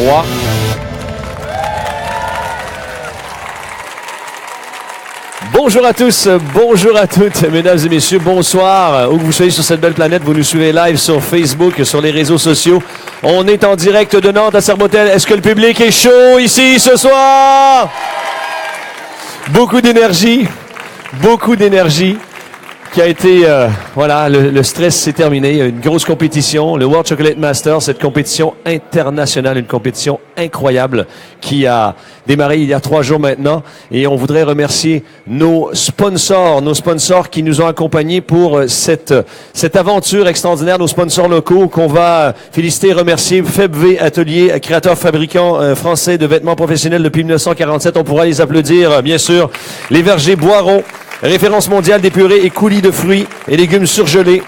Roy. Bonjour à tous, bonjour à toutes, mesdames et messieurs, bonsoir. Où que vous soyez sur cette belle planète, vous nous suivez live sur Facebook, sur les réseaux sociaux. On est en direct de Nantes à Serre-Bretelle. Est-ce que le public est chaud ici ce soir? Beaucoup d'énergie qui a été, voilà, le stress s'est terminé. Il y a une grosse compétition, le World Chocolate Masters, cette compétition internationale, une compétition incroyable qui a démarré il y a 3 jours maintenant. Et on voudrait remercier nos sponsors qui nous ont accompagnés pour cette aventure extraordinaire, nos sponsors locaux qu'on va féliciter et remercier. FebV Atelier, créateur fabricant français de vêtements professionnels depuis 1947. On pourra les applaudir, bien sûr. Les Vergers Boiron, référence mondiale des purées et coulis de fruits et légumes surgelés.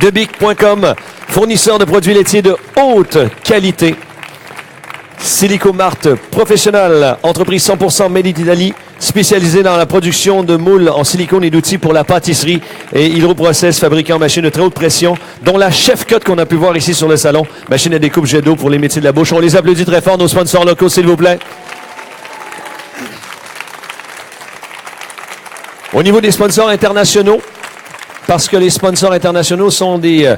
Debic.com, fournisseur de produits laitiers de haute qualité. Silicomart Professionnel, entreprise 100% made in Italy, spécialisée dans la production de moules en silicone et d'outils pour la pâtisserie. Et Hydroprocess, fabricant machines de très haute pression, dont la Chef Cut qu'on a pu voir ici sur le salon. Machine à découpe jet d'eau pour les métiers de la bouche. On les applaudit très fort, nos sponsors locaux, s'il vous plaît. Au niveau des sponsors internationaux, parce que les sponsors internationaux sont des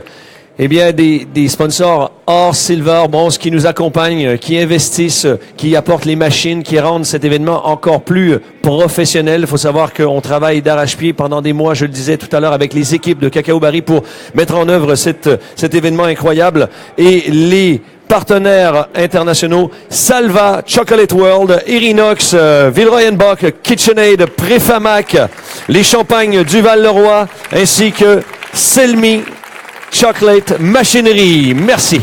sponsors or, silver, bronze qui nous accompagnent, qui investissent, qui apportent les machines, qui rendent cet événement encore plus professionnel. Il faut savoir qu'on travaille d'arrache-pied pendant des mois, je le disais tout à l'heure, avec les équipes de Cacao Barry pour mettre en œuvre cet événement incroyable. Et les partenaires internationaux, Salva, Chocolate World, Irinox, Villeroy & Boch, KitchenAid, Préfamac, les champagnes Duval-Leroy, ainsi que Selmy Chocolate Machinery. Merci.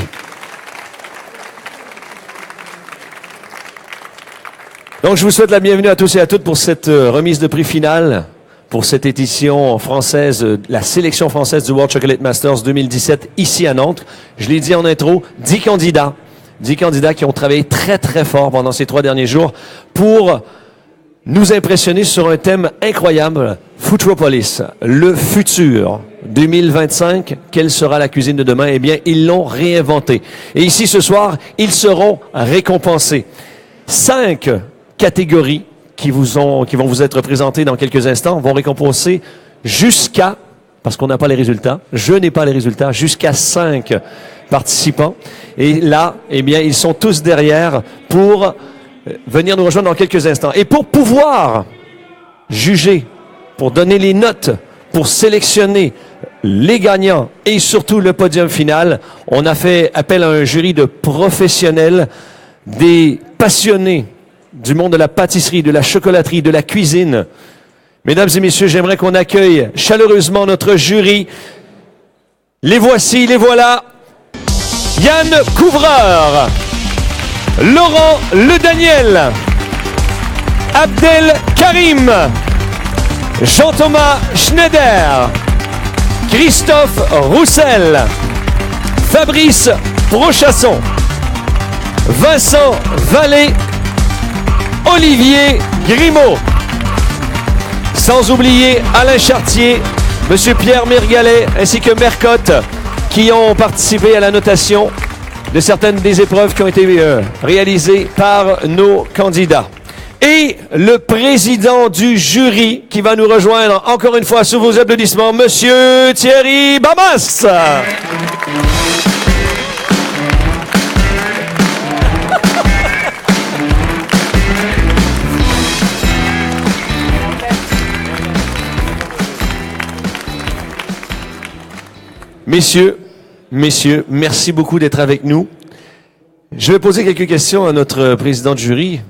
Donc, je vous souhaite la bienvenue à tous et à toutes pour cette remise de prix finale, pour cette édition française, la sélection française du World Chocolate Masters 2017 ici à Nantes. Je l'ai dit en intro, 10 candidats qui ont travaillé très très fort pendant ces 3 derniers jours pour nous impressionner sur un thème incroyable, Futuropolis, le futur 2025. Quelle sera la cuisine de demain? Eh bien, ils l'ont réinventé. Et ici ce soir, ils seront récompensés. 5 catégories qui vont vous être présentés dans quelques instants, vont récompenser jusqu'à, parce qu'on n'a pas les résultats, je n'ai pas les résultats, jusqu'à 5 participants. Et là, eh bien, ils sont tous derrière pour venir nous rejoindre dans quelques instants. Et pour pouvoir juger, pour donner les notes, pour sélectionner les gagnants et surtout le podium final, on a fait appel à un jury de professionnels, des passionnés du monde de la pâtisserie, de la chocolaterie, de la cuisine. Mesdames et messieurs, j'aimerais qu'on accueille chaleureusement notre jury. Les voici, les voilà. Yann Couvreur, Laurent Le Daniel, Abdel Karim, Jean-Thomas Schneider, Christophe Roussel, Fabrice Prochasson, Vincent Vallée, Olivier Grimaud. Sans oublier Alain Chartier, Monsieur Pierre Mirgalet ainsi que Mercotte qui ont participé à la notation de certaines des épreuves qui ont été réalisées par nos candidats. Et le président du jury qui va nous rejoindre encore une fois sous vos applaudissements, Monsieur Thierry Bamas. Messieurs, merci beaucoup d'être avec nous. Je vais poser quelques questions à notre président de jury.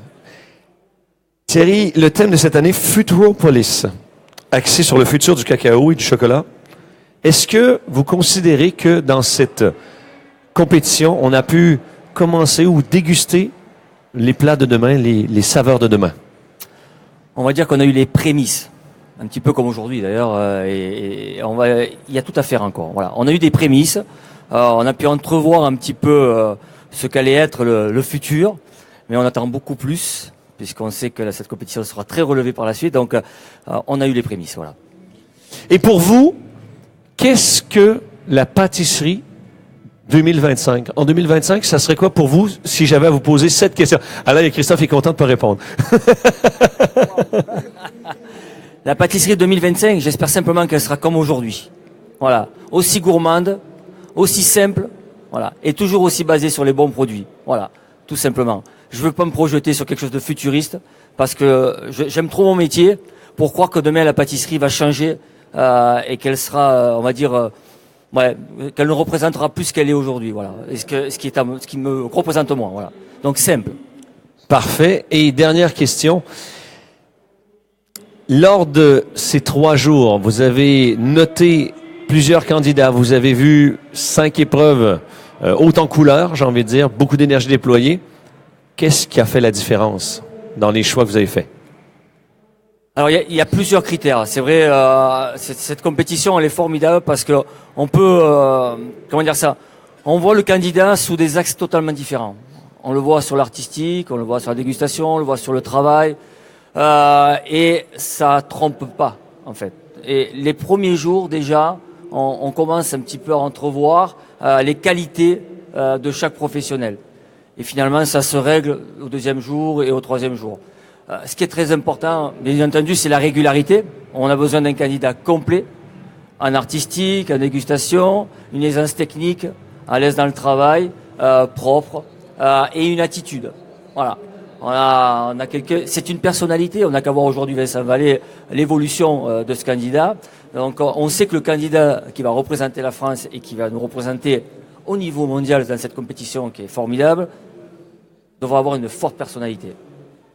Thierry, le thème de cette année, Futuropolis, axé sur le futur du cacao et du chocolat. Est-ce que vous considérez que dans cette compétition, on a pu commencer ou déguster les plats de demain, les saveurs de demain? On va dire qu'on a eu les prémices. Un petit peu comme aujourd'hui d'ailleurs, il y a tout à faire encore. Voilà, on a eu des prémices, on a pu entrevoir un petit peu ce qu'allait être le futur, mais on attend beaucoup plus puisqu'on sait que cette compétition sera très relevée par la suite. Donc, on a eu les prémices, voilà. Et pour vous, qu'est-ce que la pâtisserie 2025. En 2025, ça serait quoi pour vous si j'avais à vous poser cette question? Alors, Christophe est content de pas répondre. La pâtisserie 2025, j'espère simplement qu'elle sera comme aujourd'hui. Voilà. Aussi gourmande, aussi simple, voilà. Et toujours aussi basée sur les bons produits. Voilà. Tout simplement. Je veux pas me projeter sur quelque chose de futuriste parce que j'aime trop mon métier pour croire que demain la pâtisserie va changer, et qu'elle sera, on va dire, qu'elle ne représentera plus ce qu'elle est aujourd'hui, voilà. Et ce qui me représente moi, voilà. Donc simple. Parfait. Et dernière question. Lors de ces 3 jours, vous avez noté plusieurs candidats. Vous avez vu 5 épreuves, hautes en couleurs, j'ai envie de dire, beaucoup d'énergie déployée. Qu'est-ce qui a fait la différence dans les choix que vous avez faits? Alors il y a plusieurs critères. C'est vrai, cette compétition elle est formidable parce que on peut, comment dire ça, on voit le candidat sous des axes totalement différents. On le voit sur l'artistique, on le voit sur la dégustation, on le voit sur le travail, et ça trompe pas en fait. Et les premiers jours déjà, on commence un petit peu à entrevoir les qualités de chaque professionnel. Et finalement, ça se règle au 2e jour et au 3e jour. Ce qui est très important, bien entendu, c'est la régularité. On a besoin d'un candidat complet, en artistique, en dégustation, une aisance technique, à l'aise dans le travail, propre, et une attitude. Voilà. On a quelqu'un. C'est une personnalité. On n'a qu'à voir aujourd'hui Vincent Vallée, l'évolution de ce candidat. Donc, on sait que le candidat qui va représenter la France et qui va nous représenter au niveau mondial dans cette compétition qui est formidable, devra avoir une forte personnalité.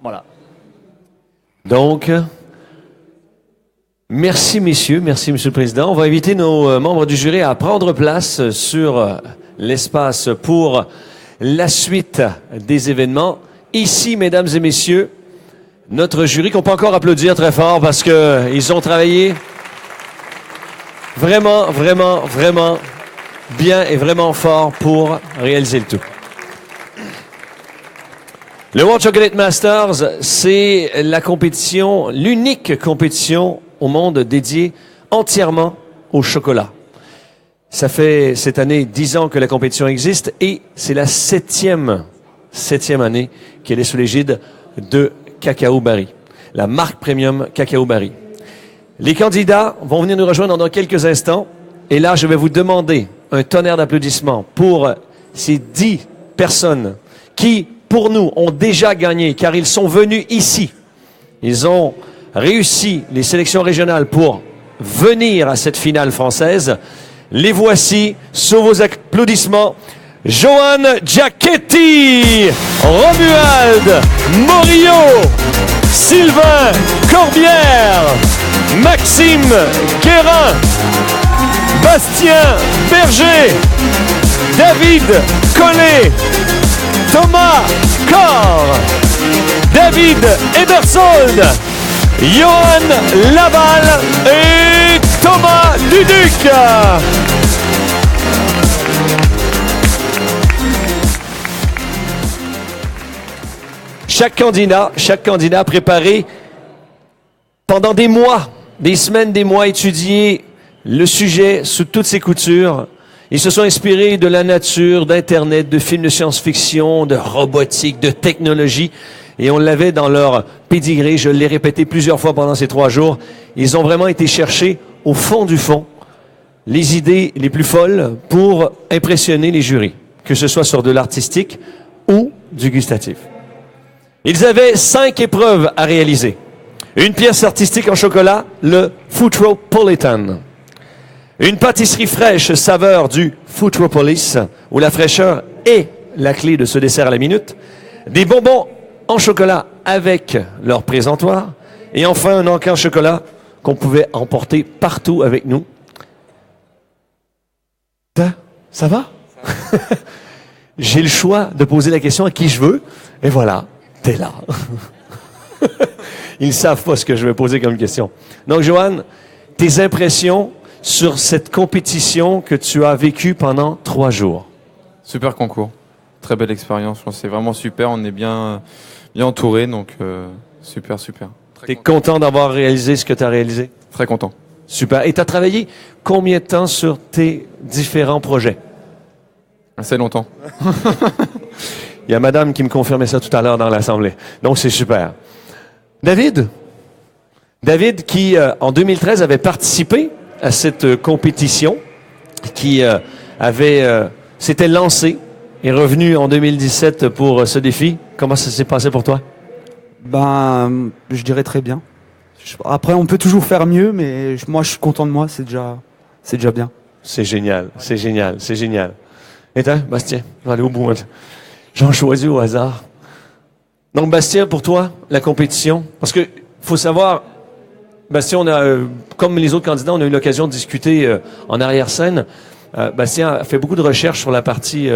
Voilà. Donc, merci messieurs, merci monsieur le président. On va inviter nos membres du jury à prendre place sur l'espace pour la suite des événements. Ici, mesdames et messieurs, notre jury qu'on peut encore applaudir très fort parce que ils ont travaillé vraiment bien et vraiment fort pour réaliser le tout. Le World Chocolate Masters, c'est la compétition, l'unique compétition au monde dédiée entièrement au chocolat. Ça fait cette année 10 ans que la compétition existe et c'est la septième année qu'elle est sous l'égide de Cacao Barry, la marque premium Cacao Barry. Les candidats vont venir nous rejoindre dans quelques instants et là, je vais vous demander un tonnerre d'applaudissements pour ces 10 personnes qui, pour nous, ont déjà gagné, car ils sont venus ici. Ils ont réussi les sélections régionales pour venir à cette finale française. Les voici, sous vos applaudissements, Johan Giacchetti, Romuald Morillo, Sylvain Corbière, Maxime Guérin, Bastien Berger, David Collet, Thomas Corr, David Ederson, Johan Laval et Thomas Duduc. Chaque candidat a préparé pendant des mois, des semaines, des mois, étudié le sujet sous toutes ses coutures. Ils se sont inspirés de la nature, d'Internet, de films de science-fiction, de robotique, de technologie. Et on l'avait dans leur pédigré. Je l'ai répété plusieurs fois pendant ces 3 jours. Ils ont vraiment été chercher au fond du fond les idées les plus folles pour impressionner les jurys, que ce soit sur de l'artistique ou du gustatif. Ils avaient 5 épreuves à réaliser. Une pièce artistique en chocolat, le Futropolitan. Une pâtisserie fraîche saveur du Futropolis, où la fraîcheur est la clé de ce dessert à la minute. Des bonbons en chocolat avec leur présentoir. Et enfin, un encas en chocolat qu'on pouvait emporter partout avec nous. Ça va? J'ai le choix de poser la question à qui je veux. Et voilà, t'es là. Ils ne savent pas ce que je vais poser comme question. Donc, Johan, tes impressions sur cette compétition que tu as vécue pendant 3 jours? Super concours. Très belle expérience. Je pense que c'est vraiment super. On est bien entouré, donc super. T'es content d'avoir réalisé ce que tu as réalisé? Très content. Super. Et tu as travaillé combien de temps sur tes différents projets? Assez longtemps. Il y a madame qui me confirmait ça tout à l'heure dans l'Assemblée. Donc, c'est super. David qui, en 2013, avait participé à cette compétition, qui s'était lancé et revenu en 2017 pour ce défi. Comment ça s'est passé pour toi? Ben, je dirais très bien. Après, on peut toujours faire mieux, mais moi, je suis content de moi. C'est déjà bien. C'est génial. Et toi, Bastien, je vais aller au bout. J'en choisis au hasard. Donc, Bastien, pour toi, la compétition, parce que faut savoir, Bastien, on a, comme les autres candidats, on a eu l'occasion de discuter en arrière-scène. Bastien a fait beaucoup de recherches sur la partie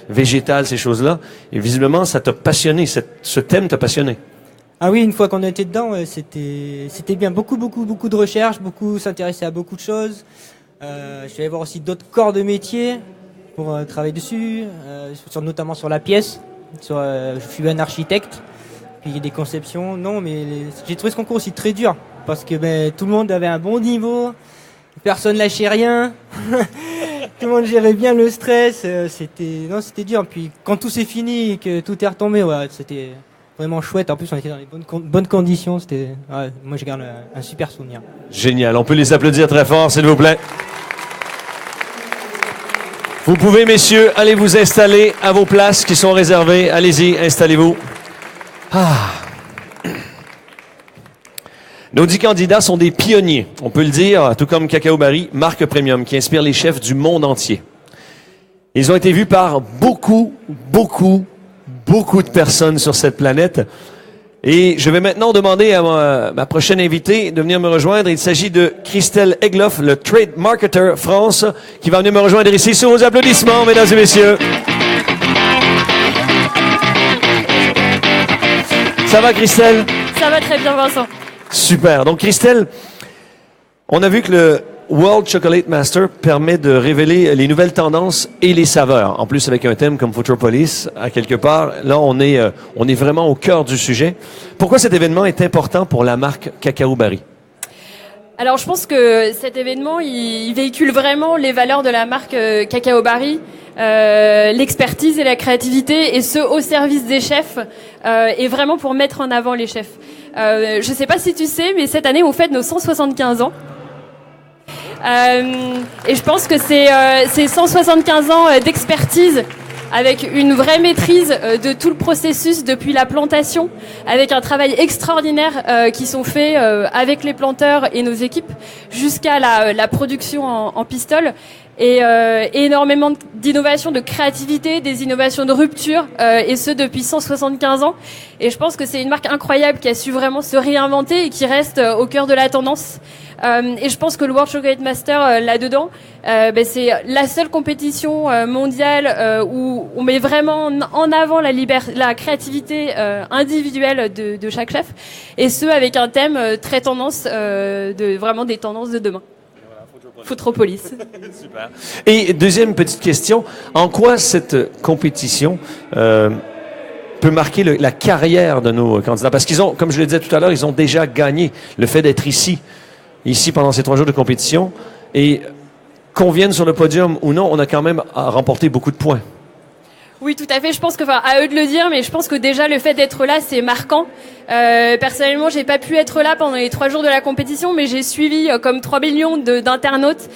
végétale, ces choses-là, et visiblement, ça t'a passionné. Ce thème t'a passionné. Ah oui, une fois qu'on était dedans, c'était bien. Beaucoup de recherches, beaucoup s'intéresser à beaucoup de choses. Je suis allé voir aussi d'autres corps de métier pour travailler dessus, notamment sur la pièce. Je suis un architecte, puis des conceptions. Non, mais j'ai trouvé ce concours aussi très dur parce que tout le monde avait un bon niveau, personne lâchait rien, tout le monde gérait bien le stress. C'était dur. Puis quand tout s'est fini et que tout est retombé, ouais, c'était vraiment chouette. En plus, on était dans les bonnes conditions. Moi, je garde un super souvenir. Génial. On peut les applaudir très fort, s'il vous plaît. Vous pouvez, messieurs, aller vous installer à vos places qui sont réservées. Allez-y, installez-vous. Nos 10 candidats sont des pionniers, on peut le dire, tout comme Cacao Barry, marque premium qui inspire les chefs du monde entier. Ils ont été vus par beaucoup de personnes sur cette planète. Et je vais maintenant demander à ma prochaine invitée de venir me rejoindre. Il s'agit de Christelle Egloff, le Trade Marketer France, qui va venir me rejoindre ici sous vos applaudissements, mesdames et messieurs. Ça va, Christelle? Ça va très bien, Vincent. Super. Donc, Christelle, on a vu que le World Chocolate Master permet de révéler les nouvelles tendances et les saveurs. En plus, avec un thème comme Futuropolis, à quelque part, là, on est vraiment au cœur du sujet. Pourquoi cet événement est important pour la marque Cacao Barry? Alors, je pense que cet événement, il véhicule vraiment les valeurs de la marque Cacao Barry, l'expertise et la créativité, et ce, au service des chefs, et vraiment pour mettre en avant les chefs. Je ne sais pas si tu sais, mais cette année, on fête nos 175 ans. Et je pense que c'est 175 ans d'expertise avec une vraie maîtrise de tout le processus depuis la plantation, avec un travail extraordinaire qui sont faits avec les planteurs et nos équipes jusqu'à la production en pistole. Et énormément d'innovations, de créativité, des innovations de rupture, et ce depuis 175 ans. Et je pense que c'est une marque incroyable qui a su vraiment se réinventer et qui reste au cœur de la tendance. Et je pense que le World Chocolate Master là-dedans, c'est la seule compétition mondiale où on met vraiment en avant la créativité individuelle de chaque chef, et ce avec un thème très tendance, vraiment des tendances de demain. Futuropolis. Super. Et deuxième petite question, en quoi cette compétition peut marquer la carrière de nos candidats? Parce qu'ils ont, comme je le disais tout à l'heure, ils ont déjà gagné le fait d'être ici pendant ces 3 jours de compétition. Et qu'on vienne sur le podium ou non, on a quand même remporté beaucoup de points. Oui, tout à fait. Je pense que, à eux de le dire, mais je pense que déjà le fait d'être là, c'est marquant. Personnellement, j'ai pas pu être là pendant les 3 jours de la compétition, mais j'ai suivi, comme 3 millions d'internautes,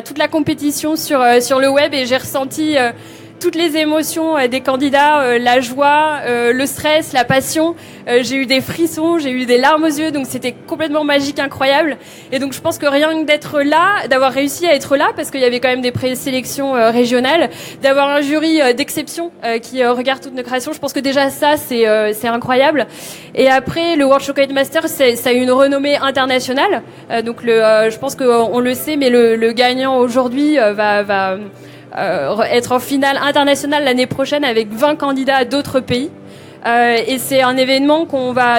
toute la compétition sur le web, et j'ai ressenti toutes les émotions des candidats, la joie, le stress, la passion. J'ai eu des frissons, j'ai eu des larmes aux yeux, donc c'était complètement magique, incroyable. Et donc je pense que rien que d'être là, d'avoir réussi à être là, parce qu'il y avait quand même des présélections régionales, d'avoir un jury d'exception qui regarde toutes nos créations, je pense que déjà ça, c'est incroyable. Et après, le World Chocolate Master, ça a une renommée internationale. Donc je pense qu'on le sait, mais le gagnant aujourd'hui va être en finale internationale l'année prochaine avec 20 candidats d'autres pays. Et c'est un événement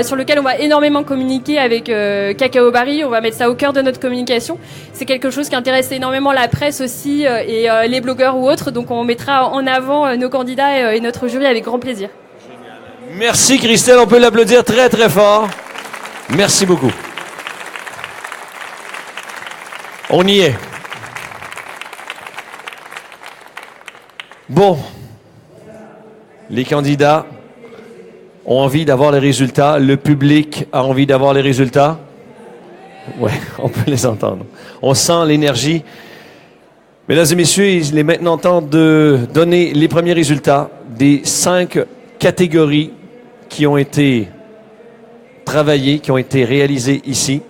sur lequel on va énormément communiquer avec Cacao Barry. On va mettre ça au cœur de notre communication. C'est quelque chose qui intéresse énormément la presse aussi, et les blogueurs ou autres. Donc on mettra en avant nos candidats et notre jury avec grand plaisir. Merci Christelle, on peut l'applaudir très très fort. Merci beaucoup. On y est. Bon, les candidats ont envie d'avoir les résultats. Le public a envie d'avoir les résultats. Ouais, on peut les entendre. On sent l'énergie. Mesdames et messieurs, il est maintenant temps de donner les premiers résultats des 5 catégories qui ont été travaillées, qui ont été réalisées ici.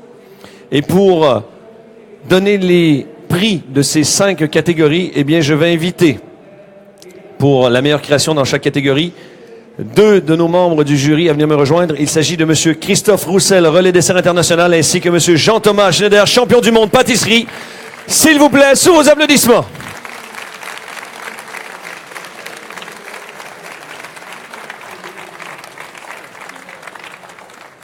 Et pour donner les prix de ces 5 catégories, eh bien, je vais inviter pour la meilleure création dans chaque catégorie 2 de nos membres du jury à venir me rejoindre. Il s'agit de M. Christophe Roussel, relais dessert international, ainsi que M. Jean-Thomas Schneider, champion du monde pâtisserie. S'il vous plaît, sous vos applaudissements.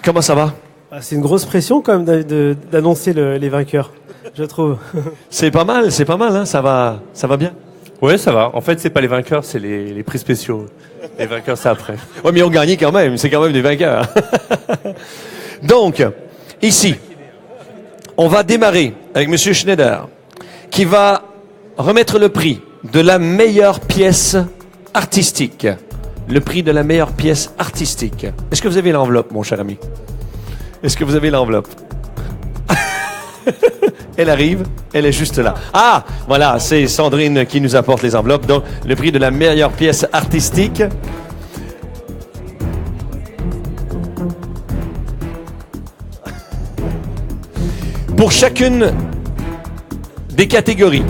Comment ça va? C'est une grosse pression quand même d'annoncer les vainqueurs, je trouve. C'est pas mal, hein, ça va bien. Ouais, ça va. En fait, c'est pas les vainqueurs, c'est les prix spéciaux. Les vainqueurs, c'est après. Ouais, mais ils ont gagné quand même, c'est quand même des vainqueurs. Donc, ici, on va démarrer avec M. Schneider, qui va remettre le prix de la meilleure pièce artistique. Le prix de la meilleure pièce artistique. Est-ce que vous avez l'enveloppe, mon cher ami? Est-ce que vous avez l'enveloppe? Elle arrive, elle est juste là. Ah, voilà, c'est Sandrine qui nous apporte les enveloppes. Donc, le prix de la meilleure pièce artistique. Pour chacune des catégories,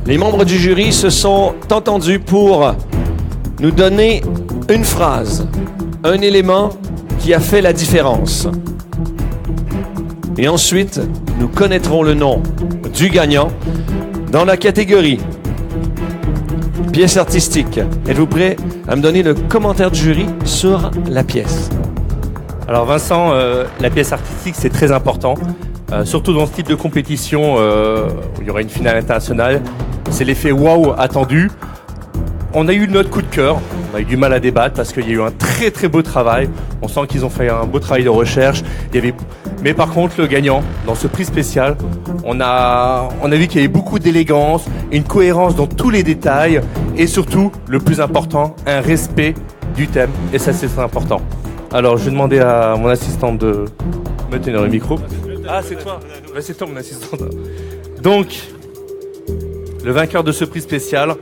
les membres du jury se sont entendus pour nous donner une phrase, un élément qui a fait la différence. Et ensuite, nous connaîtrons le nom du gagnant dans la catégorie pièce artistique. Êtes-vous prêt à me donner le commentaire du jury sur la pièce? Alors Vincent, la pièce artistique, c'est très important. Surtout dans ce type de compétition où il y aura une finale internationale. C'est l'effet waouh attendu. On a eu notre coup de cœur, on a eu du mal à débattre parce qu'il y a eu un très très beau travail. On sent qu'ils ont fait un beau travail de recherche. Mais par contre, le gagnant, dans ce prix spécial, on a vu qu'il y avait beaucoup d'élégance, une cohérence dans tous les détails et surtout, le plus important, un respect du thème. Et ça, c'est très important. Alors, je vais demander à mon assistante de me tenir le micro. Ah, c'est toi. C'est toi, mon assistante. Donc, le vainqueur de ce prix spécial,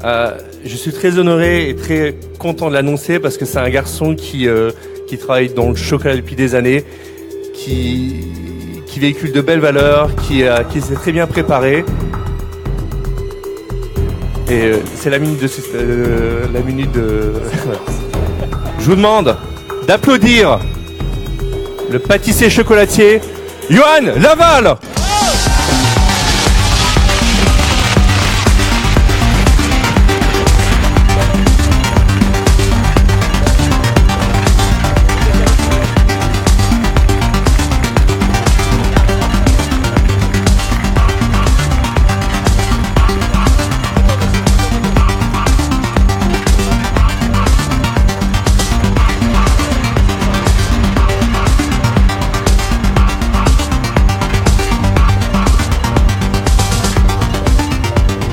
je suis très honoré et très content de l'annoncer parce que c'est un garçon qui travaille dans le chocolat depuis des années, qui véhicule de belles valeurs, qui s'est très bien préparé. Et c'est la minute de... Je vous demande d'applaudir le pâtissier chocolatier Johan Laval.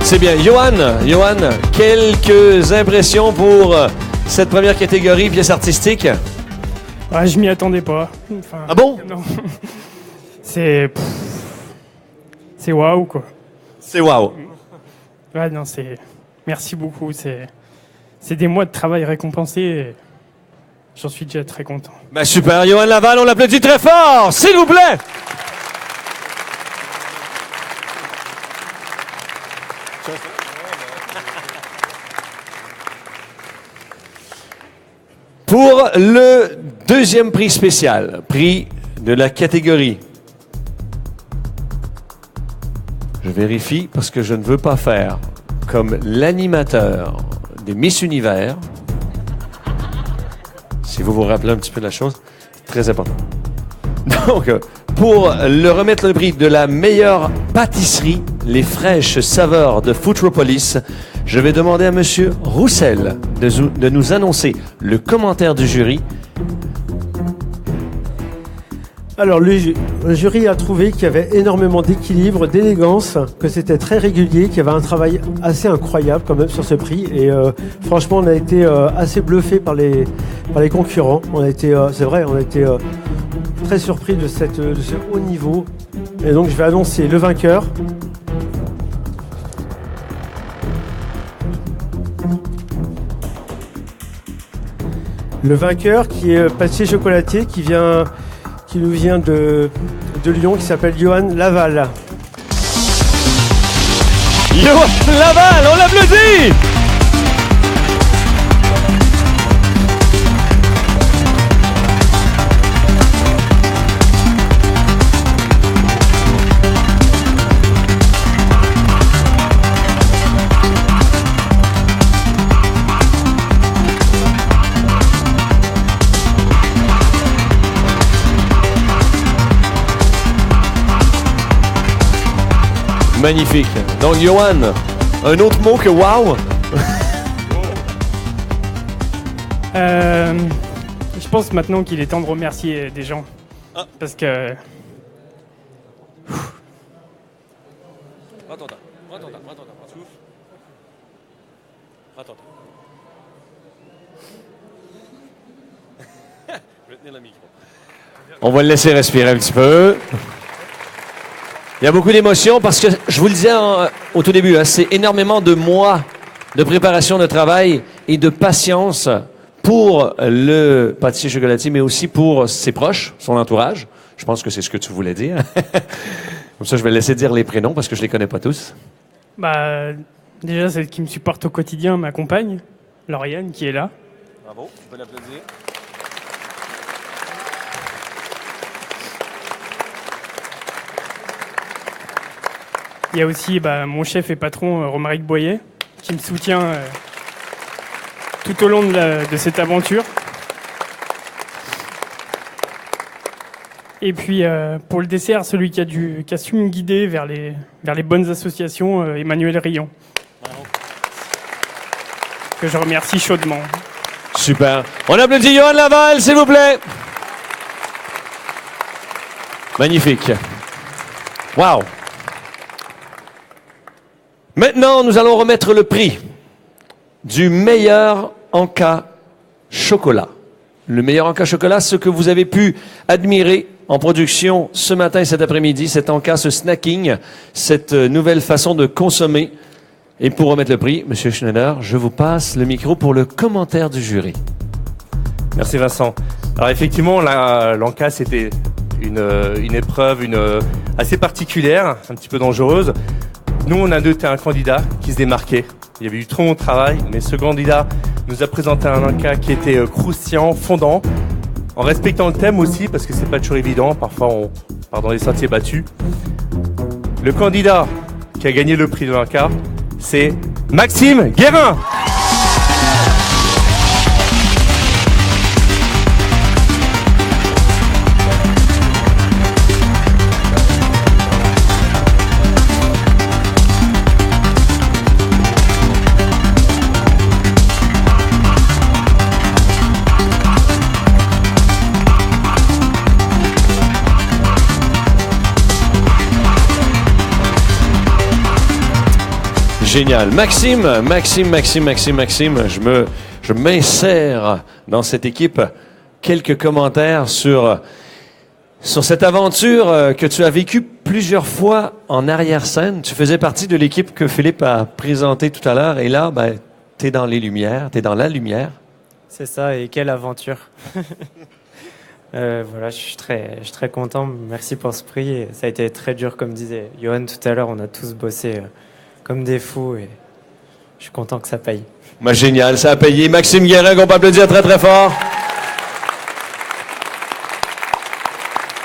C'est bien. Johan, quelques impressions pour cette première catégorie, pièce artistique? Ouais, je m'y attendais pas. Enfin, ah bon? Non. C'est waouh, quoi. C'est waouh. Ouais, non, merci beaucoup. C'est des mois de travail récompensés. Et j'en suis déjà très content. Ben super, Johan Laval, on l'applaudit très fort, s'il vous plaît. Pour le deuxième prix spécial, prix de la catégorie. Je vérifie parce que je ne veux pas faire comme l'animateur des Miss Univers. Si vous vous rappelez un petit peu de la chose, c'est très important. Donc, pour le remettre le prix de la meilleure pâtisserie, les fraîches saveurs de Footropolis, je vais demander à Monsieur Roussel de nous annoncer le commentaire du jury. Alors, le jury a trouvé qu'il y avait énormément d'équilibre, d'élégance, que c'était très régulier, qu'il y avait un travail assez incroyable quand même sur ce prix. Et franchement, on a été assez bluffé par les concurrents. On a été, c'est vrai, on a été très surpris de ce haut niveau. Et donc, je vais annoncer le vainqueur. Le vainqueur qui est pâtissier chocolatier qui nous vient de Lyon, qui s'appelle Johan Laval. Johan Laval, on l'applaudit! Magnifique. Donc, Johan, un autre mot que wow? Je pense maintenant qu'il est temps de remercier des gens. Parce que... Prends ton temps. Souffle. Prends ton temps. Je vais tenir le micro. On va le laisser respirer un petit peu. Il y a beaucoup d'émotions parce que, je vous le disais au tout début, c'est énormément de mois de préparation de travail et de patience pour le pâtissier chocolatier, mais aussi pour ses proches, son entourage. Je pense que c'est ce que tu voulais dire. Comme ça, je vais laisser dire les prénoms parce que je les connais pas tous. Déjà, celle qui me supporte au quotidien, ma compagne, Lauriane, qui est là. Bravo, tu peux l'applaudir. Il y a aussi mon chef et patron, Romaric Boyer, qui me soutient tout au long de cette aventure. Et puis, pour le dessert, celui qui a su me guider vers les bonnes associations, Emmanuel Rion. Bravo. Que je remercie chaudement. Super. On applaudit Johan Laval, s'il vous plaît. Magnifique. Wow. Maintenant, nous allons remettre le prix du meilleur encas chocolat. Le meilleur encas chocolat, ce que vous avez pu admirer en production ce matin et cet après-midi, cet encas, ce snacking, cette nouvelle façon de consommer. Et pour remettre le prix, Monsieur Schneider, je vous passe le micro pour le commentaire du jury. Merci Vincent. Alors effectivement, l'encas, c'était une épreuve assez particulière, un petit peu dangereuse. Nous, on a noté un candidat qui se démarquait. Il y avait eu trop de travail, mais ce candidat nous a présenté un encas qui était croustillant, fondant, en respectant le thème aussi, parce que c'est pas toujours évident. Parfois, on part dans les sentiers battus. Le candidat qui a gagné le prix de l'encas, c'est Maxime Guérin. Génial. Maxime, je m'insère dans cette équipe. Quelques commentaires sur cette aventure que tu as vécue plusieurs fois en arrière-scène. Tu faisais partie de l'équipe que Philippe a présentée tout à l'heure. Et là, t'es dans les lumières, t'es dans la lumière. C'est ça, et quelle aventure. Voilà, je suis très content. Merci pour ce prix. Et ça a été très dur, comme disait Johan tout à l'heure. On a tous bossé comme des fous et je suis content que ça paye. Génial, ça a payé. Maxime Guérin, qu'on peut applaudir très très fort.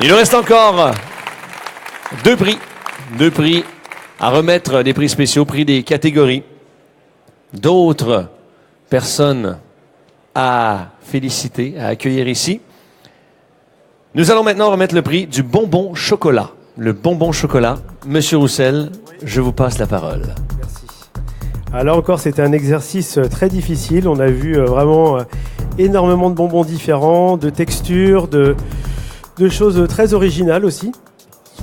Il nous reste encore deux prix à remettre, des prix spéciaux, prix des catégories. D'autres personnes à féliciter, à accueillir ici. Nous allons maintenant remettre le prix du bonbon chocolat. Le bonbon chocolat. Monsieur Roussel, je vous passe la parole. Merci. Alors encore, c'était un exercice très difficile. On a vu vraiment énormément de bonbons différents, de textures, de de choses très originales aussi.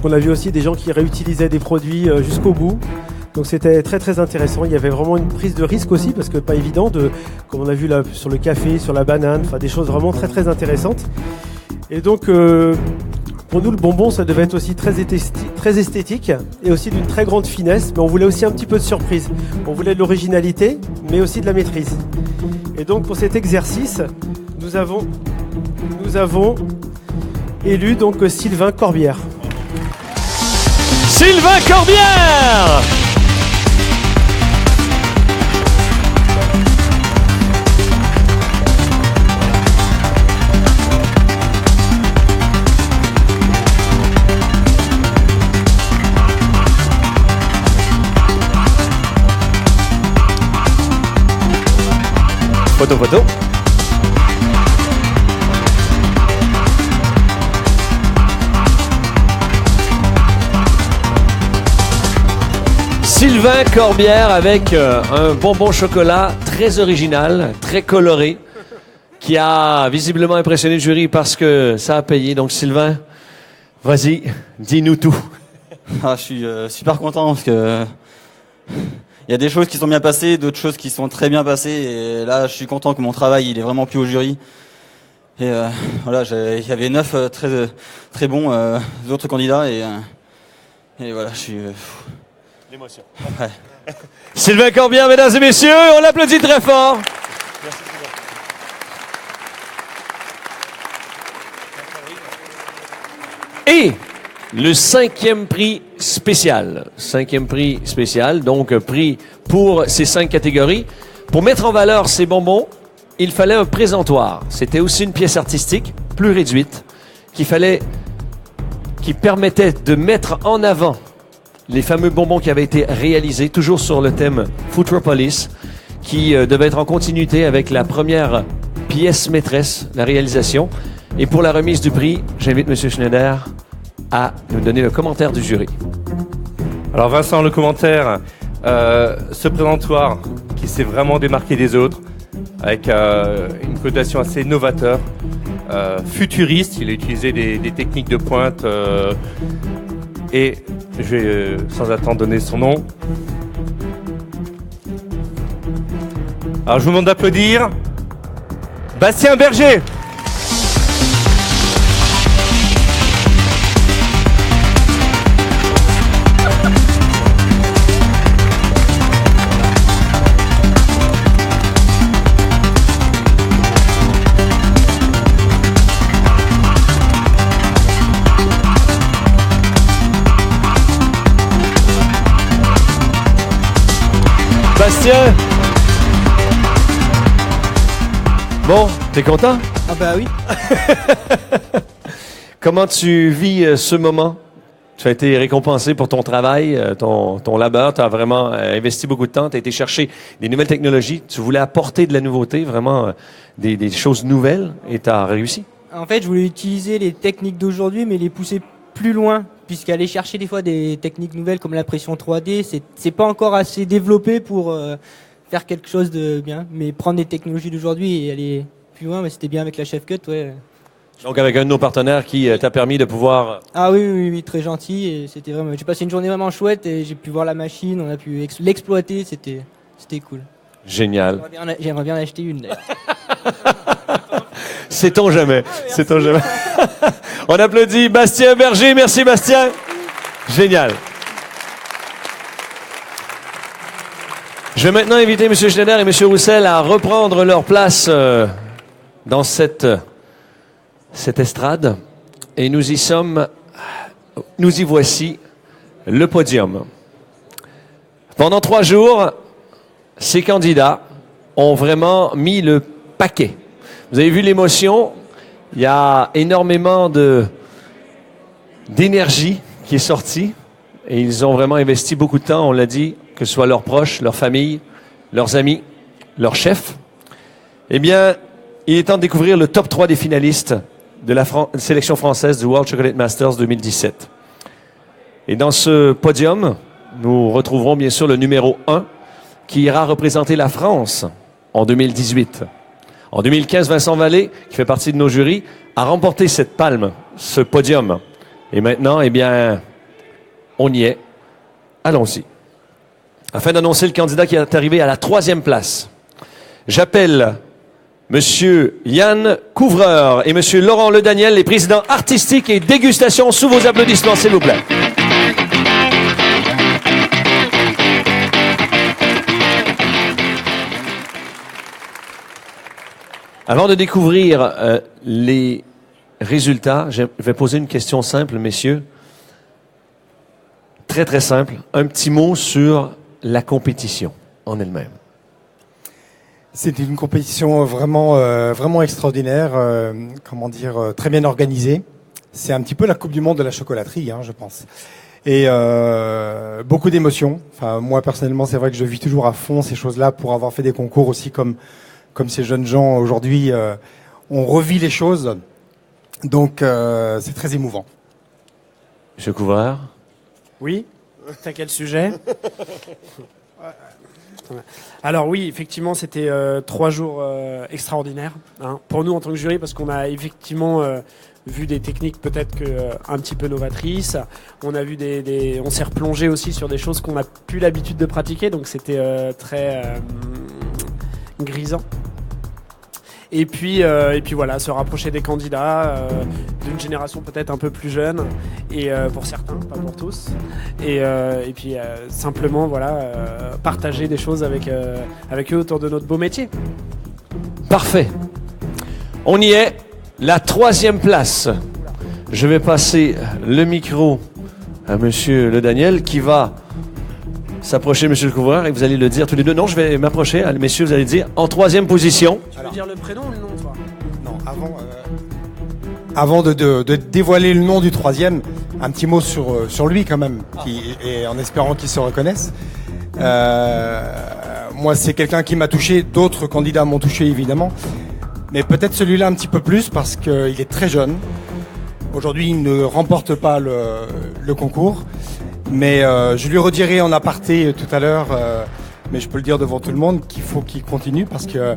On a vu aussi des gens qui réutilisaient des produits jusqu'au bout. Donc c'était très très intéressant. Il y avait vraiment une prise de risque aussi parce que pas évident comme on a vu là sur le café, sur la banane, enfin des choses vraiment très très intéressantes. Et donc pour nous le bonbon ça devait être aussi très esthétique et aussi d'une très grande finesse, mais on voulait aussi un petit peu de surprise. On voulait de l'originalité, mais aussi de la maîtrise. Et donc pour cet exercice, nous avons élu donc Sylvain Corbière. Sylvain Corbière! Photo. Sylvain Corbière avec un bonbon chocolat très original, très coloré, qui a visiblement impressionné le jury parce que ça a payé. Donc Sylvain, vas-y, dis-nous tout. Je suis super content parce que il y a des choses qui sont bien passées, d'autres choses qui sont très bien passées. Et là, je suis content que mon travail il est vraiment plu au jury. Et voilà, il y avait 9 très bons autres candidats et voilà, je suis. L'émotion. Ouais. Sylvain Corbière, mesdames et messieurs, on l'applaudit très fort. Merci, Sylvain. Et le 5e prix spécial. 5e prix spécial, donc prix pour ces 5 catégories. Pour mettre en valeur ces bonbons, il fallait un présentoir. C'était aussi une pièce artistique plus réduite qui permettait de mettre en avant les fameux bonbons qui avaient été réalisés, toujours sur le thème Futuropolis, qui devait être en continuité avec la première pièce maîtresse, la réalisation. Et pour la remise du prix, j'invite M. Schneider à nous donner le commentaire du jury. Alors Vincent, le commentaire, ce présentoir qui s'est vraiment démarqué des autres, avec une connotation assez novateur, futuriste, il a utilisé des techniques de pointe et je vais sans attendre donner son nom. Alors je vous demande d'applaudir Bastien Berger. Bastien. Bon, t'es content? Ah bah oui. Comment tu vis ce moment? Tu as été récompensé pour ton travail, ton labeur. Tu as vraiment investi beaucoup de temps. Tu as été chercher des nouvelles technologies. Tu voulais apporter de la nouveauté, vraiment des choses nouvelles, et tu as réussi. En fait, je voulais utiliser les techniques d'aujourd'hui, mais les pousser plus loin, puisqu'aller chercher des fois des techniques nouvelles comme l'impression 3D, c'est pas encore assez développé pour faire quelque chose de bien. Mais prendre des technologies d'aujourd'hui et aller plus loin, mais c'était bien avec la Chef Cut, ouais. Donc avec un de nos partenaires qui t'a permis de pouvoir... Ah oui, très gentil. Et c'était vraiment, j'ai passé une journée vraiment chouette et j'ai pu voir la machine, on a pu l'exploiter, c'était cool. Génial. J'aimerais bien en acheter une. Sait-on jamais. Sait-on jamais. On applaudit Bastien Berger. Merci Bastien. Génial. Je vais maintenant inviter M. Schneider et M. Roussel à reprendre leur place dans cette estrade. Et nous y voici, le podium. Pendant 3 jours, ces candidats ont vraiment mis le paquet. Vous avez vu l'émotion, il y a énormément d'énergie qui est sortie et ils ont vraiment investi beaucoup de temps, on l'a dit, que ce soit leurs proches, leurs familles, leurs amis, leurs chefs. Eh bien, il est temps de découvrir le top 3 des finalistes de la sélection française du World Chocolate Masters 2017. Et dans ce podium, nous retrouverons bien sûr le numéro 1 qui ira représenter la France en 2018. En 2015, Vincent Vallée, qui fait partie de nos jurys, a remporté cette palme, ce podium. Et maintenant, eh bien, on y est. Allons-y. Afin d'annoncer le candidat qui est arrivé à la 3e place, j'appelle Monsieur Yann Couvreur et Monsieur Laurent Le Daniel, les présidents artistiques et dégustation, sous vos applaudissements, s'il vous plaît. Avant de découvrir les résultats, je vais poser une question simple, messieurs. Très, très simple. Un petit mot sur la compétition en elle-même. C'est une compétition vraiment extraordinaire, très bien organisée. C'est un petit peu la Coupe du Monde de la chocolaterie, je pense. Et beaucoup d'émotions. Enfin, moi personnellement, c'est vrai que je vis toujours à fond ces choses-là pour avoir fait des concours aussi comme ces jeunes gens aujourd'hui. On revit les choses, donc c'est très émouvant. Monsieur Couvreur. Oui. T'as quel sujet? Alors oui, effectivement, c'était 3 jours extraordinaires pour nous en tant que jury, parce qu'on a effectivement vu des techniques peut-être un petit peu novatrices. On a vu on s'est replongé aussi sur des choses qu'on n'a plus l'habitude de pratiquer, donc c'était très grisant. Et puis voilà, se rapprocher des candidats d'une génération peut-être un peu plus jeune, et pour certains, pas pour tous. Et puis simplement partager des choses avec eux autour de notre beau métier. Parfait. On y est, la 3e place. Je vais passer le micro à Monsieur Le Daniel qui va s'approcher de Monsieur le Couvreur et vous allez le dire tous les deux. Non, je vais m'approcher. Messieurs, vous allez dire en 3e position. Tu veux dire le prénom ou le nom, toi? Non, avant de dévoiler le nom du 3e, un petit mot sur lui quand même, et en espérant qu'il se reconnaisse. Moi, c'est quelqu'un qui m'a touché. D'autres candidats m'ont touché, évidemment. Mais peut-être celui-là un petit peu plus parce qu'il est très jeune. Aujourd'hui, il ne remporte pas le concours. Mais je lui redirai en aparté tout à l'heure, mais je peux le dire devant tout le monde, qu'il faut qu'il continue parce que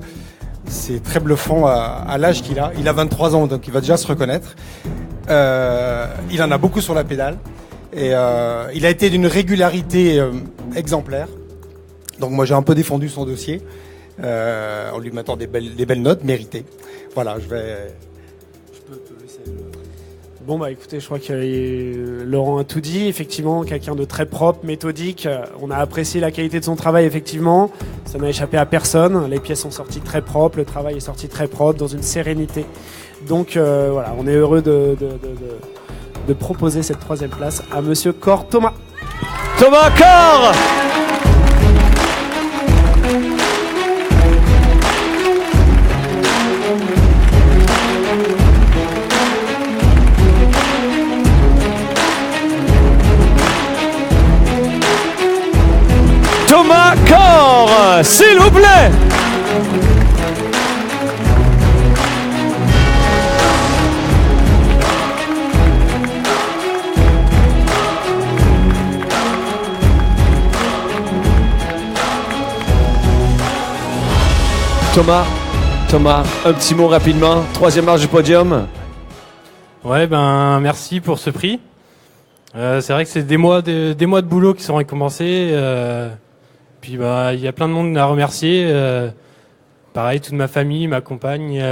c'est très bluffant à l'âge qu'il a. Il a 23 ans, donc il va déjà se reconnaître. Il en a beaucoup sur la pédale. Et il a été d'une régularité exemplaire. Donc moi j'ai un peu défendu son dossier en lui mettant des belles notes méritées. Voilà, je peux te laisser. Bon écoutez, je crois que Laurent a tout dit. Effectivement, quelqu'un de très propre, méthodique. On a apprécié la qualité de son travail, effectivement. Ça n'a échappé à personne. Les pièces sont sorties très propres, le travail est sorti très propre, dans une sérénité. Donc voilà, on est heureux de proposer cette 3e place à Monsieur Cor Thomas. Thomas Cor. Thomas Cor, s'il vous plaît. Thomas, un petit mot rapidement. 3e marche du podium. Ouais, merci pour ce prix. C'est vrai que c'est des mois de boulot qui sont récompensés. Puis il y a plein de monde à remercier. Pareil, toute ma famille, ma compagne,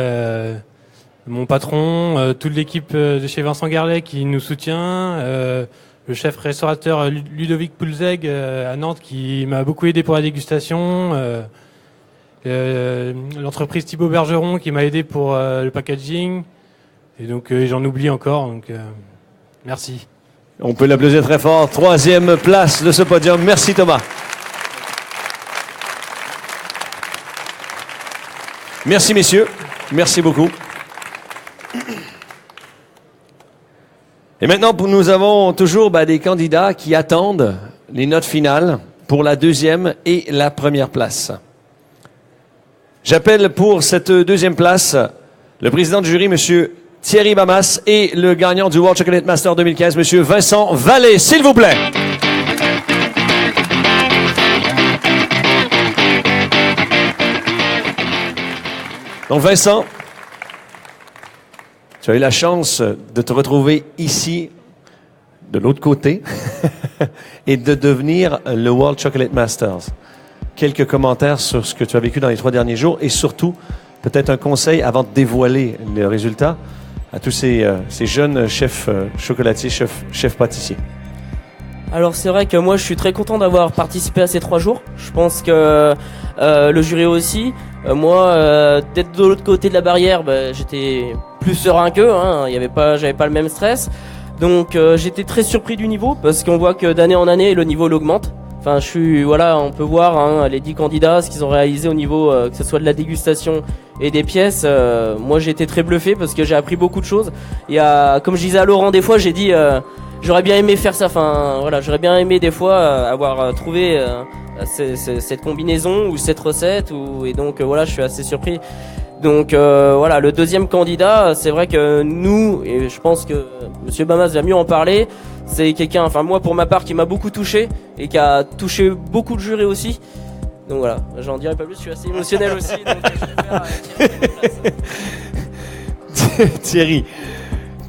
mon patron, toute l'équipe de chez Vincent Garlet qui nous soutient, le chef restaurateur Ludovic Poulzeg à Nantes qui m'a beaucoup aidé pour la dégustation, l'entreprise Thibaut Bergeron qui m'a aidé pour le packaging, et donc j'en oublie encore, donc merci. On peut l'applaudir très fort. 3e place de ce podium. Merci Thomas. Merci messieurs, merci beaucoup. Et maintenant, nous avons toujours des candidats qui attendent les notes finales pour la 2e et la 1re place. J'appelle pour cette 2e place le président du jury, Monsieur Thierry Bamas, et le gagnant du World Chocolate Master 2015, Monsieur Vincent Vallée, s'il vous plaît. Donc Vincent, tu as eu la chance de te retrouver ici, de l'autre côté, et de devenir le World Chocolate Masters. Quelques commentaires sur ce que tu as vécu dans les 3 derniers jours et surtout, peut-être un conseil avant de dévoiler le résultat à tous ces jeunes chefs chocolatiers, chefs pâtissiers. Alors c'est vrai que moi je suis très content d'avoir participé à ces 3 jours. Je pense que le jury aussi. Moi, d'être de l'autre côté de la barrière, j'étais plus serein qu'eux. Hein. J'avais pas le même stress. Donc j'étais très surpris du niveau parce qu'on voit que d'année en année le niveau l'augmente. Enfin, on peut voir les 10 candidats, ce qu'ils ont réalisé au niveau que ce soit de la dégustation et des pièces. Moi, j'ai été très bluffé parce que j'ai appris beaucoup de choses. Comme je disais à Laurent, des fois, j'ai dit j'aurais bien aimé faire ça. Enfin, voilà, j'aurais bien aimé des fois avoir trouvé cette combinaison ou cette recette. Et donc, voilà, je suis assez surpris. Donc, le deuxième candidat, c'est vrai que nous, et je pense que Monsieur Bamas va mieux en parler. C'est quelqu'un, moi pour ma part, qui m'a beaucoup touché et qui a touché beaucoup de jurés aussi. Donc voilà, j'en dirai pas plus, je suis assez émotionnel aussi. Donc je vais faire Thierry,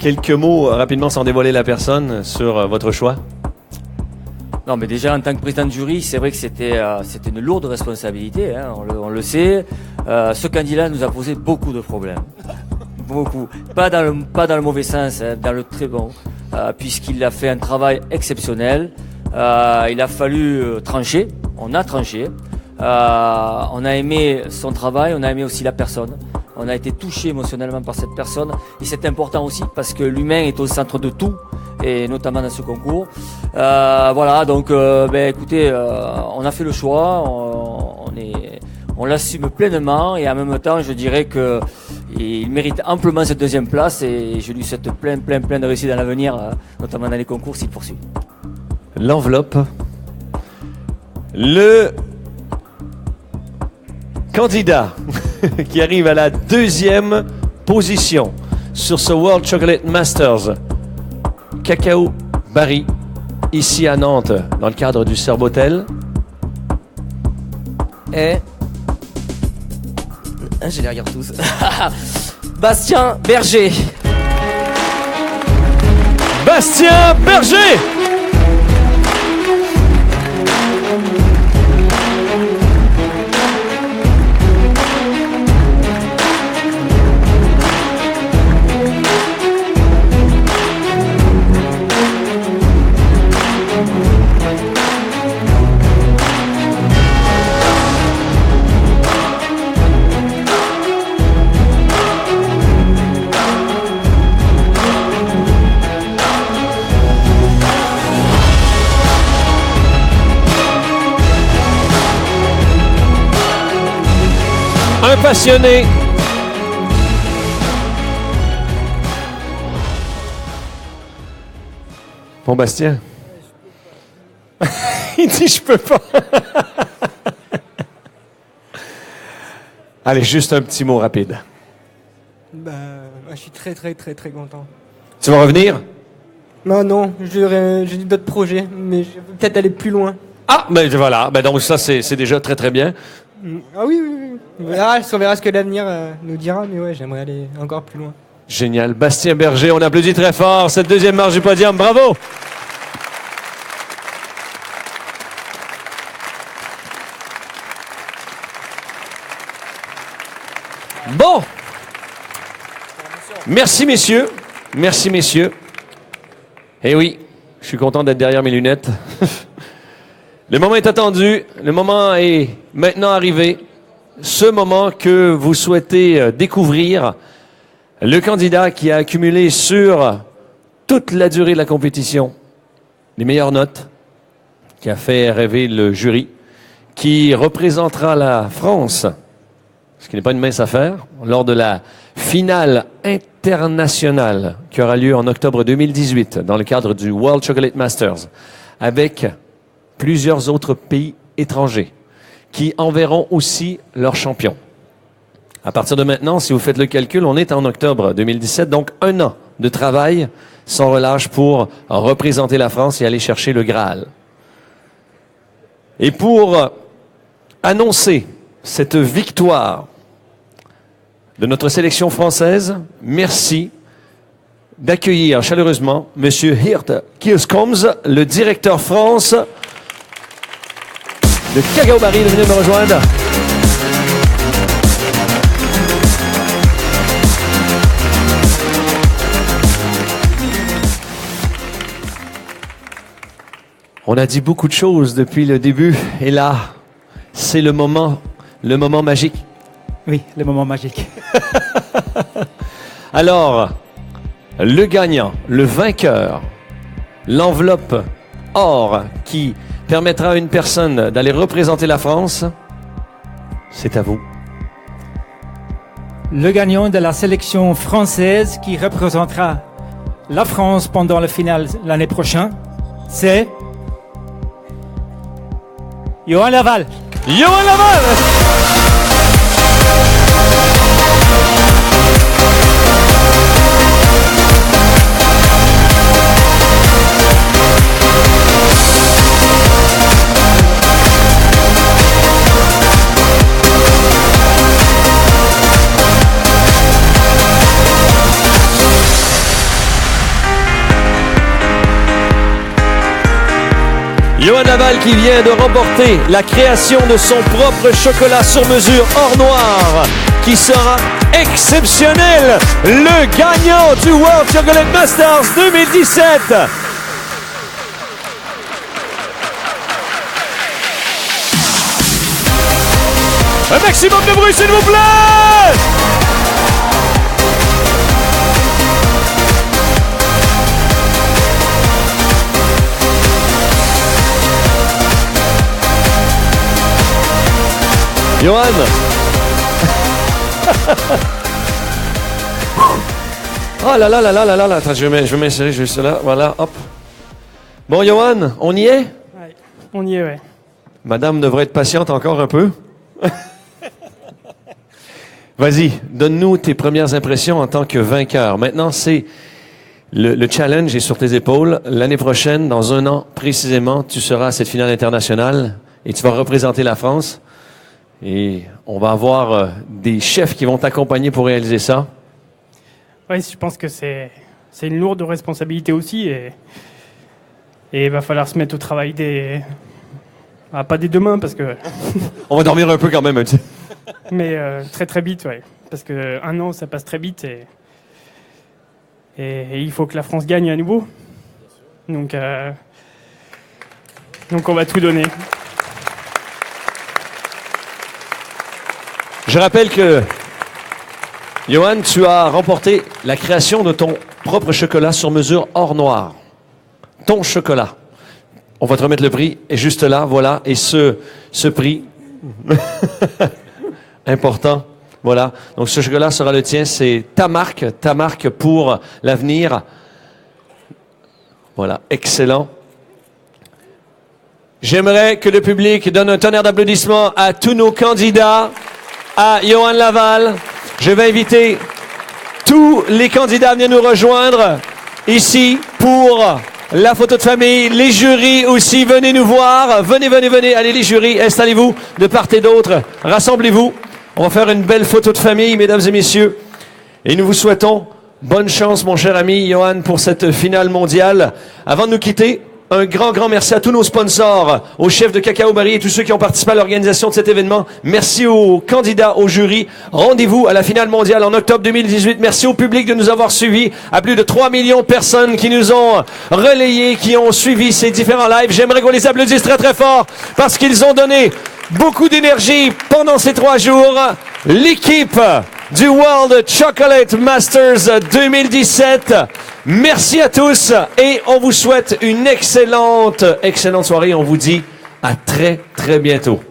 quelques mots rapidement sans dévoiler la personne sur votre choix. Non, mais déjà en tant que président de jury, c'est vrai que c'était une lourde responsabilité, hein, on le sait. Ce candidat nous a posé beaucoup de problèmes. Beaucoup. Pas dans le mauvais sens, hein, dans le très bon. Puisqu'il a fait un travail exceptionnel. Il a fallu trancher. On a tranché. On a aimé son travail, on a aimé aussi la personne. On a été touché émotionnellement par cette personne. Et c'est important aussi parce que l'humain est au centre de tout, et notamment dans ce concours. Donc écoutez, on a fait le choix. On l'assume pleinement et en même temps, je dirais que il mérite amplement cette 2e place et je lui souhaite plein de réussite dans l'avenir, notamment dans les concours s'il poursuit. L'enveloppe. Le candidat qui arrive à la 2e position sur ce World Chocolate Masters, Cacao Barry, ici à Nantes, dans le cadre du Serbotel. Et je les regarde tous. Bastien Berger. Bastien Berger. Un passionné. Bon, Bastien. Il dit je peux pas. Allez, juste un petit mot rapide. Je suis très content. Tu vas revenir? Non, j'ai d'autres projets, mais je vais peut-être aller plus loin. Ah, voilà. Donc ça, c'est déjà très bien. Ah oui. On verra ce que l'avenir nous dira, mais ouais, j'aimerais aller encore plus loin. Génial. Bastien Berger, on applaudit très fort cette 2e marche du podium. Bravo! Bon. Merci, messieurs. Eh oui, je suis content d'être derrière mes lunettes. Le moment est attendu. Le moment est maintenant arrivé. Ce moment que vous souhaitez découvrir. Le candidat qui a accumulé sur toute la durée de la compétition les meilleures notes, qui a fait rêver le jury, qui représentera la France, ce qui n'est pas une mince affaire, lors de la finale internationale qui aura lieu en octobre 2018 dans le cadre du World Chocolate Masters, avec plusieurs autres pays étrangers qui enverront aussi leurs champions. À partir de maintenant, si vous faites le calcul, on est en octobre 2017, donc 1 an de travail sans relâche pour représenter la France et aller chercher le Graal. Et pour annoncer cette victoire de notre sélection française, merci d'accueillir chaleureusement Monsieur Geert Kieskoms, le directeur France de Cacao Barry, de venir me rejoindre. On a dit beaucoup de choses depuis le début et là, c'est le moment magique. Oui, le moment magique. Alors, le gagnant, le vainqueur, l'enveloppe or qui permettra à une personne d'aller représenter la France, c'est à vous. Le gagnant de la sélection française qui représentera la France pendant le final l'année prochaine, c'est Johan Laval. Johan Laval! Johan Laval qui vient de remporter la création de son propre chocolat sur mesure hors noir qui sera exceptionnel, le gagnant du World Chocolate Masters 2017. Un maximum de bruit s'il vous plaît. Johan. Oh là là là là là là là. Attends, je vais m'insérer juste là. Voilà, hop. Bon, Johan, on y est? Ouais, on y est, ouais. Madame devrait être patiente encore un peu. Vas-y, donne-nous tes premières impressions en tant que vainqueur. Maintenant, c'est le challenge est sur tes épaules. L'année prochaine, dans 1 an précisément, tu seras à cette finale internationale et tu vas représenter la France. Et on va avoir des chefs qui vont t'accompagner pour réaliser ça. Oui, je pense que c'est une lourde responsabilité aussi. Et il va falloir se mettre au travail pas dès demain, parce que... On va dormir un peu quand même. Mais très très vite, ouais. Parce que 1 an, ça passe très vite. Et il faut que la France gagne à nouveau. Donc on va tout donner. Je rappelle que, Johan, tu as remporté la création de ton propre chocolat sur mesure hors noir. Ton chocolat. On va te remettre le prix, et juste là, voilà, et ce prix, important, voilà. Donc ce chocolat sera le tien, c'est ta marque pour l'avenir. Voilà, excellent. J'aimerais que le public donne un tonnerre d'applaudissements à tous nos candidats. À Johan Laval. Je vais inviter tous les candidats à venir nous rejoindre ici pour la photo de famille. Les jurys aussi, venez nous voir. Venez. Allez les jurys, installez-vous de part et d'autre. Rassemblez-vous. On va faire une belle photo de famille, mesdames et messieurs. Et nous vous souhaitons bonne chance, mon cher ami Johan, pour cette finale mondiale. Avant de nous quitter, un grand merci à tous nos sponsors, aux chefs de Cacao Barry et tous ceux qui ont participé à l'organisation de cet événement. Merci aux candidats, au jury. Rendez-vous à la finale mondiale en octobre 2018. Merci au public de nous avoir suivis. À plus de 3 millions de personnes qui nous ont relayés, qui ont suivi ces différents lives. J'aimerais qu'on les applaudisse très très fort parce qu'ils ont donné beaucoup d'énergie pendant ces 3 jours. L'équipe du World Chocolate Masters 2017. Merci à tous et on vous souhaite une excellente soirée. On vous dit à très bientôt.